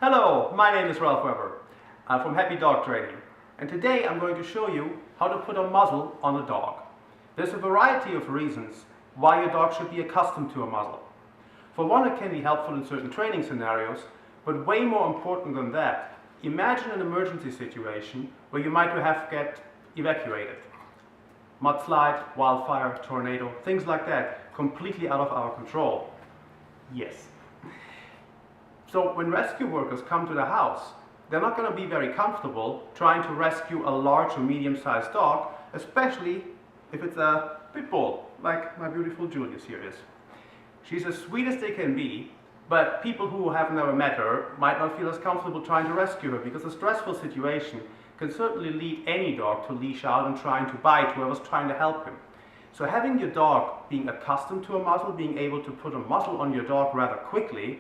Hello, my name is Ralph Weber. I'm from Happy Dog Training, and today I'm going to show you how to put a muzzle on a dog. There's a variety of reasons why your dog should be accustomed to a muzzle. For one, it can be helpful in certain training scenarios, but way more important than that, imagine an emergency situation where you might have to get evacuated. Mudslide, wildfire, tornado, things like that, completely out of our control. Yes. So when rescue workers come to the house, they're not going to be very comfortable trying to rescue a large or medium-sized dog, especially if it's a pit bull, like my beautiful Julius here is. She's as sweet as they can be, but people who have never met her might not feel as comfortable trying to rescue her, because a stressful situation can certainly lead any dog to leash out and trying to bite whoever's trying to help him. So having your dog being accustomed to a muzzle, being able to put a muzzle on your dog rather quickly,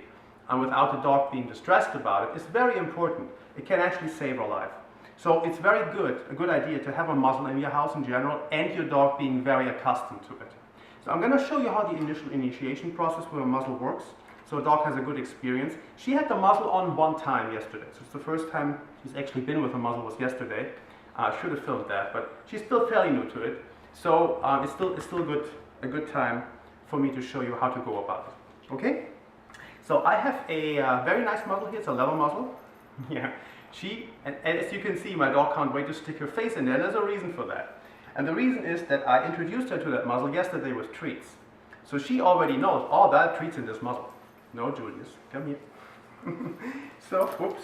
and without the dog being distressed about it, is very important. It can actually save a life. So it's a good idea to have a muzzle in your house in general, and your dog being very accustomed to it. So I'm going to show you how the initial initiation process with a muzzle works, so a dog has a good experience. She had the muzzle on one time yesterday, so it's the first time she's actually been with a muzzle was yesterday. I should have filmed that, but she's still fairly new to it, so it's still a good time for me to show you how to go about it. Okay? So I have a very nice muzzle here. It's a leather muzzle. Yeah. And as you can see, my dog can't wait to stick her face in there. There's a reason for that. And the reason is that I introduced her to that muzzle yesterday with treats. So she already knows, oh, there are treats in this muzzle. No, Julius, come here. So, whoops.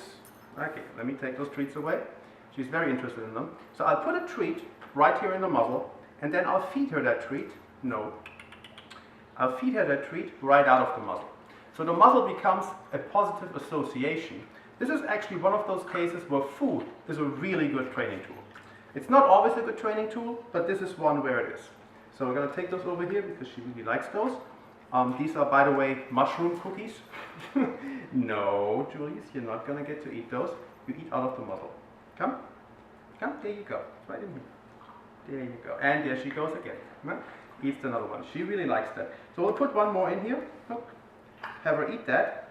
Okay, let me take those treats away. She's very interested in them. So I'll put a treat right here in the muzzle, and then I'll feed her that treat. No. I'll feed her that treat right out of the muzzle. So the muzzle becomes a positive association. This is actually one of those cases where food is a really good training tool. It's not always a good training tool, but this is one where it is. So we're going to take those over here because she really likes those. These are, by the way, mushroom cookies. No, Julius, you're not going to get to eat those. You eat out of the muzzle. Come. Come, there you go. It's right in here. There you go. And there she goes again. Eats another one. She really likes that. So we'll put one more in here. Look. Have her eat that.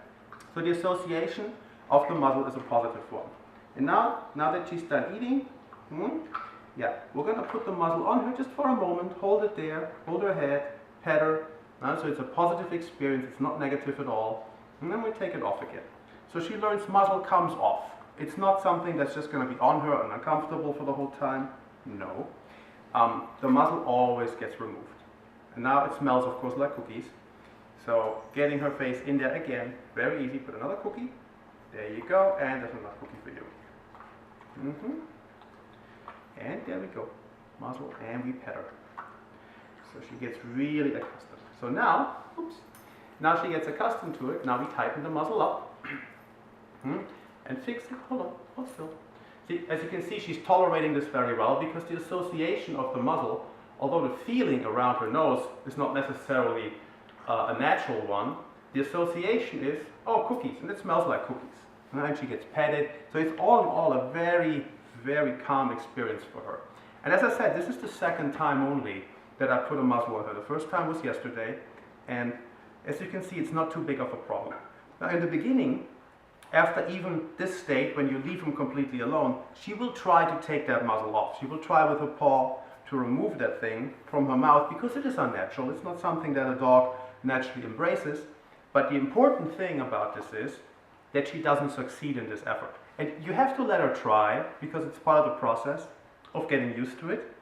So the association of the muzzle is a positive one. And now that she's done eating, yeah, we're going to put the muzzle on her just for a moment. Hold it there, hold her head, pet her. So it's a positive experience, it's not negative at all. And then we take it off again. So she learns muzzle comes off. It's not something that's just going to be on her and uncomfortable for the whole time. No. The muzzle always gets removed. And now it smells, of course, like cookies. So getting her face in there again, very easy. Put another cookie. There you go. And there's another cookie for you. And there we go. Muzzle, and we pet her. So she gets really accustomed. So now, now she gets accustomed to it. Now we tighten the muzzle up. And fix it. Hold still. See, as you can see, she's tolerating this very well because the association of the muzzle, although the feeling around her nose is not necessarily a natural one, the association is, oh, cookies, and it smells like cookies. And she gets petted. So it's all in all a very, very calm experience for her. And as I said, this is the second time only that I put a muzzle on her. The first time was yesterday, and as you can see, it's not too big of a problem. Now in the beginning, after even this state, when you leave him completely alone, she will try to take that muzzle off. She will try with her paw to remove that thing from her mouth because it is unnatural. It's not something that a dog naturally embraces. But the important thing about this is that she doesn't succeed in this effort. And you have to let her try because it's part of the process of getting used to it.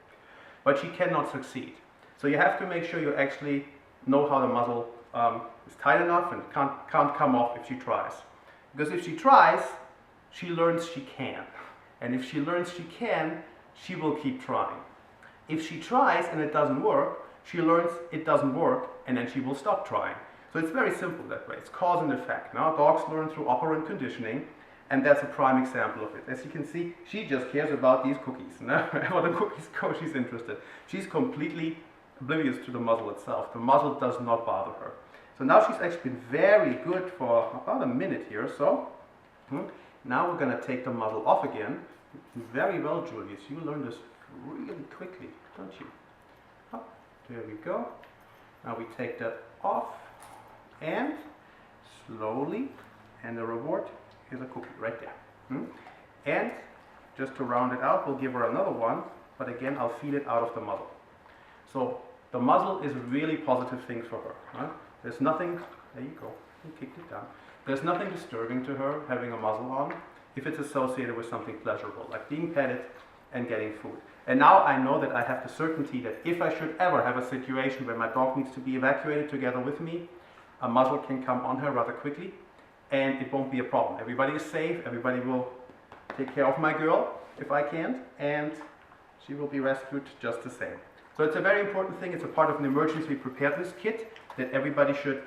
But she cannot succeed. So you have to make sure you actually know how the muzzle is tight enough and can't come off if she tries. Because if she tries, she learns she can. And if she learns she can, she will keep trying. If she tries and it doesn't work, she learns it doesn't work, and then she will stop trying. So it's very simple that way. It's cause and effect. Now dogs learn through operant conditioning, and that's a prime example of it. As you can see, she just cares about these cookies. Wherever the cookies go, she's interested. She's completely oblivious to the muzzle itself. The muzzle does not bother her. So now she's actually been very good for about a minute here or so. Now we're going to take the muzzle off again. Very well, Julius. You learn this really quickly, don't you? There we go. Now we take that off and slowly, and the reward Here's a cookie right there. And just to round it out, we'll give her another one, but again, I'll feed it out of the muzzle. So the muzzle is a really positive thing for her. Right? There's nothing, there you go, you kicked it down. There's nothing disturbing to her having a muzzle on if it's associated with something pleasurable, like being petted and getting food. And now I know that I have the certainty that if I should ever have a situation where my dog needs to be evacuated together with me, a muzzle can come on her rather quickly, and it won't be a problem. Everybody is safe, everybody will take care of my girl if I can't, and she will be rescued just the same. So it's a very important thing. It's a part of an emergency preparedness kit that everybody should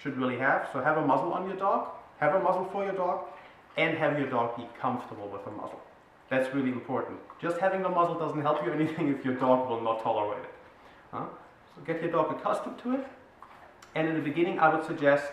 really have. So have a muzzle on your dog, have a muzzle for your dog, and have your dog be comfortable with a muzzle. That's really important. Just having a muzzle doesn't help you anything if your dog will not tolerate it. So get your dog accustomed to it. And in the beginning, I would suggest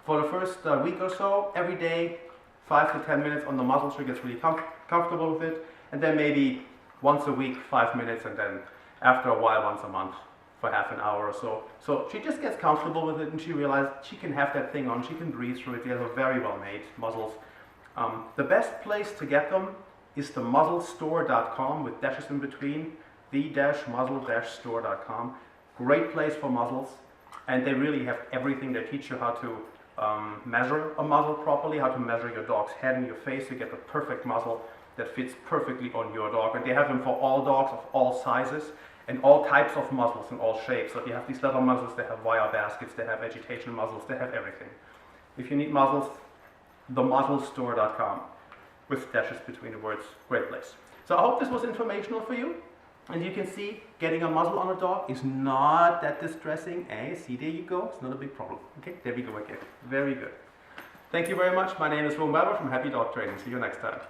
for the first week or so, every day, 5 to 10 minutes on the muzzle so she gets really comfortable with it. And then maybe once a week, 5 minutes, and then after a while, once a month for half an hour or so. So she just gets comfortable with it and she realizes she can have that thing on, she can breathe through it. They are very well made muzzles. The best place to get them is the muzzlestore.com with dashes in between, the-muzzle-store.com. Great place for muzzles, and they really have everything. They teach you how to measure a muzzle properly, how to measure your dog's head and your face to get the perfect muzzle that fits perfectly on your dog. And they have them for all dogs of all sizes and all types of muzzles in all shapes. So you have these leather muzzles, they have wire baskets, they have agitation muzzles, they have everything. If you need muzzles, themuzzlestore.com with dashes between the words, great place. So I hope this was informational for you. And you can see getting a muzzle on a dog is not that distressing. See, there you go, it's not a big problem. Okay, there we go again. Very good. Thank you very much. My name is Weber from Happy Dog Training. See you next time.